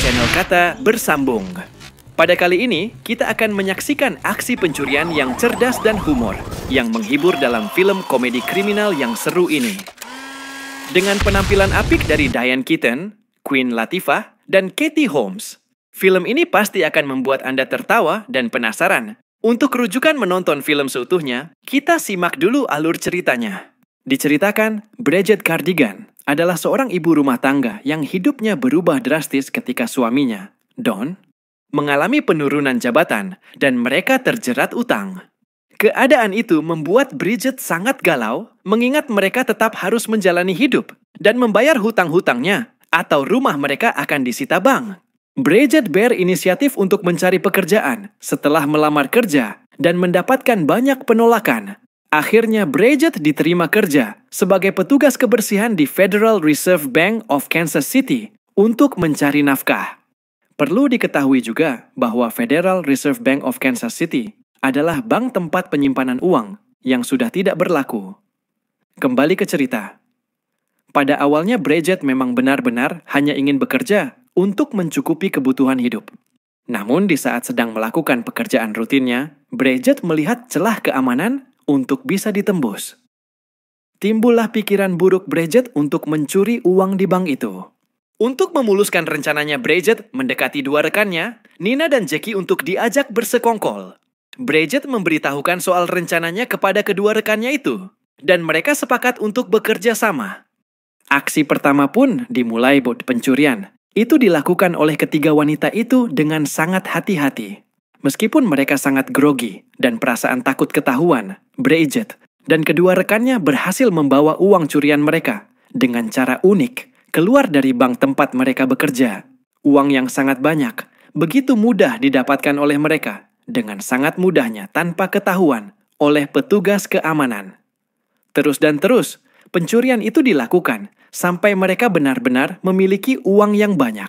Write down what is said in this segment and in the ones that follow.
channel Kata Bersambung. Pada kali ini, kita akan menyaksikan aksi pencurian yang cerdas dan humor, yang menghibur dalam film komedi kriminal yang seru ini. Dengan penampilan apik dari Diane Keaton, Queen Latifah, dan Katie Holmes, film ini pasti akan membuat Anda tertawa dan penasaran. Untuk rujukan menonton film seutuhnya, kita simak dulu alur ceritanya. Diceritakan, Bridget Cardigan adalah seorang ibu rumah tangga yang hidupnya berubah drastis ketika suaminya, Don, mengalami penurunan jabatan dan mereka terjerat utang. Keadaan itu membuat Bridget sangat galau, mengingat mereka tetap harus menjalani hidup dan membayar hutang-hutangnya, atau rumah mereka akan disita bank. Bridget berinisiatif untuk mencari pekerjaan setelah melamar kerja dan mendapatkan banyak penolakan. Akhirnya Bridget diterima kerja sebagai petugas kebersihan di Federal Reserve Bank of Kansas City untuk mencari nafkah. Perlu diketahui juga bahwa Federal Reserve Bank of Kansas City adalah bank tempat penyimpanan uang yang sudah tidak berlaku. Kembali ke cerita. Pada awalnya Bridget memang benar-benar hanya ingin bekerja untuk mencukupi kebutuhan hidup. Namun di saat sedang melakukan pekerjaan rutinnya, Bridget melihat celah keamanan untuk bisa ditembus. Timbullah pikiran buruk Bridget untuk mencuri uang di bank itu. Untuk memuluskan rencananya, Bridget mendekati dua rekannya, Nina dan Jackie, untuk diajak bersekongkol. Bridget memberitahukan soal rencananya kepada kedua rekannya itu, dan mereka sepakat untuk bekerja sama. Aksi pertama pun dimulai buat pencurian. Itu dilakukan oleh ketiga wanita itu dengan sangat hati-hati. Meskipun mereka sangat grogi dan perasaan takut ketahuan, Bridget dan kedua rekannya berhasil membawa uang curian mereka dengan cara unik keluar dari bank tempat mereka bekerja. Uang yang sangat banyak, begitu mudah didapatkan oleh mereka dengan sangat mudahnya tanpa ketahuan oleh petugas keamanan. Terus dan terus, pencurian itu dilakukan sampai mereka benar-benar memiliki uang yang banyak.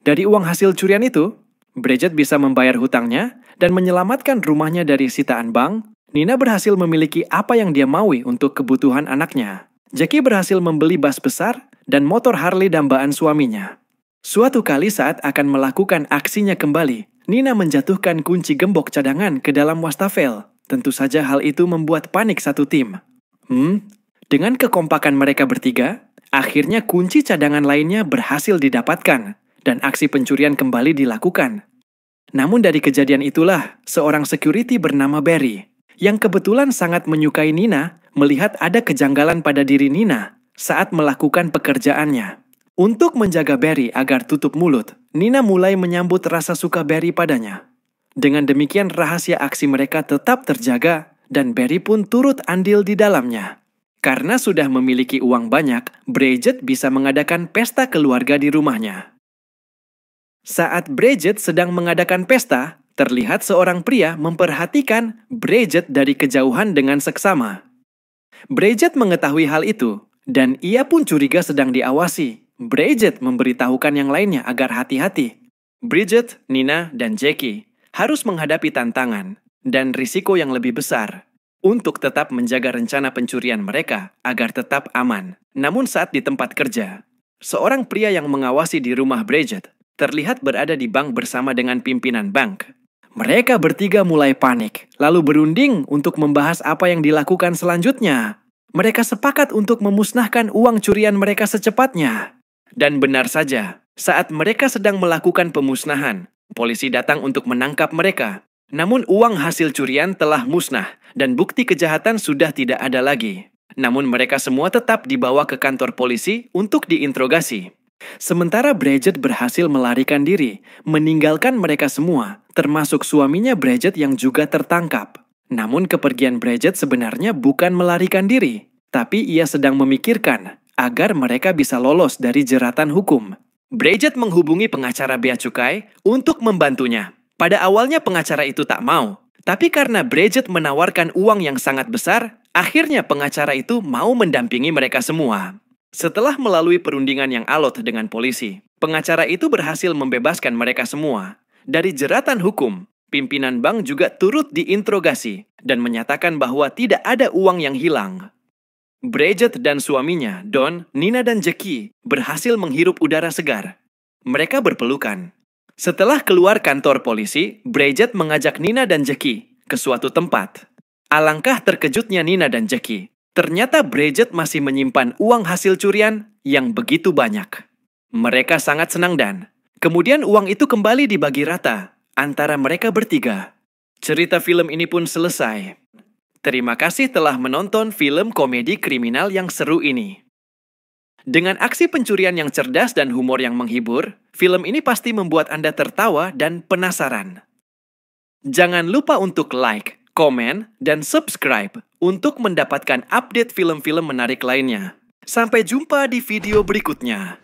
Dari uang hasil curian itu, Bridget bisa membayar hutangnya dan menyelamatkan rumahnya dari sitaan bank. Nina berhasil memiliki apa yang dia maui untuk kebutuhan anaknya. Jackie berhasil membeli bas besar dan motor Harley dambaan suaminya. Suatu kali saat akan melakukan aksinya kembali, Nina menjatuhkan kunci gembok cadangan ke dalam wastafel. Tentu saja hal itu membuat panik satu tim. Dengan kekompakan mereka bertiga, akhirnya kunci cadangan lainnya berhasil didapatkan dan aksi pencurian kembali dilakukan. Namun dari kejadian itulah, seorang security bernama Barry, yang kebetulan sangat menyukai Nina, melihat ada kejanggalan pada diri Nina saat melakukan pekerjaannya. Untuk menjaga Barry agar tutup mulut, Nina mulai menyambut rasa suka Barry padanya. Dengan demikian rahasia aksi mereka tetap terjaga dan Barry pun turut andil di dalamnya. Karena sudah memiliki uang banyak, Bridget bisa mengadakan pesta keluarga di rumahnya. Saat Bridget sedang mengadakan pesta, terlihat seorang pria memperhatikan Bridget dari kejauhan dengan seksama. Bridget mengetahui hal itu, dan ia pun curiga sedang diawasi. Bridget memberitahukan yang lainnya agar hati-hati. Bridget, Nina, dan Jackie harus menghadapi tantangan dan risiko yang lebih besar untuk tetap menjaga rencana pencurian mereka agar tetap aman. Namun saat di tempat kerja, seorang pria yang mengawasi di rumah Bridget terlihat berada di bank bersama dengan pimpinan bank. Mereka bertiga mulai panik, lalu berunding untuk membahas apa yang dilakukan selanjutnya. Mereka sepakat untuk memusnahkan uang curian mereka secepatnya. Dan benar saja, saat mereka sedang melakukan pemusnahan, polisi datang untuk menangkap mereka. Namun uang hasil curian telah musnah dan bukti kejahatan sudah tidak ada lagi. Namun mereka semua tetap dibawa ke kantor polisi untuk diinterogasi. Sementara Bridget berhasil melarikan diri, meninggalkan mereka semua, termasuk suaminya Bridget yang juga tertangkap. Namun kepergian Bridget sebenarnya bukan melarikan diri, tapi ia sedang memikirkan agar mereka bisa lolos dari jeratan hukum. Bridget menghubungi pengacara bea cukai untuk membantunya. Pada awalnya pengacara itu tak mau, tapi karena Bridget menawarkan uang yang sangat besar, akhirnya pengacara itu mau mendampingi mereka semua. Setelah melalui perundingan yang alot dengan polisi, pengacara itu berhasil membebaskan mereka semua dari jeratan hukum. Pimpinan bank juga turut diinterogasi dan menyatakan bahwa tidak ada uang yang hilang. Bridget dan suaminya, Don, Nina, dan Jackie berhasil menghirup udara segar. Mereka berpelukan. Setelah keluar kantor polisi, Bridget mengajak Nina dan Jackie ke suatu tempat. Alangkah terkejutnya Nina dan Jackie. Ternyata Bridget masih menyimpan uang hasil curian yang begitu banyak. Mereka sangat senang dan kemudian uang itu kembali dibagi rata antara mereka bertiga. Cerita film ini pun selesai. Terima kasih telah menonton film komedi kriminal yang seru ini. Dengan aksi pencurian yang cerdas dan humor yang menghibur, film ini pasti membuat Anda tertawa dan penasaran. Jangan lupa untuk like, komen, dan subscribe untuk mendapatkan update film-film menarik lainnya. Sampai jumpa di video berikutnya.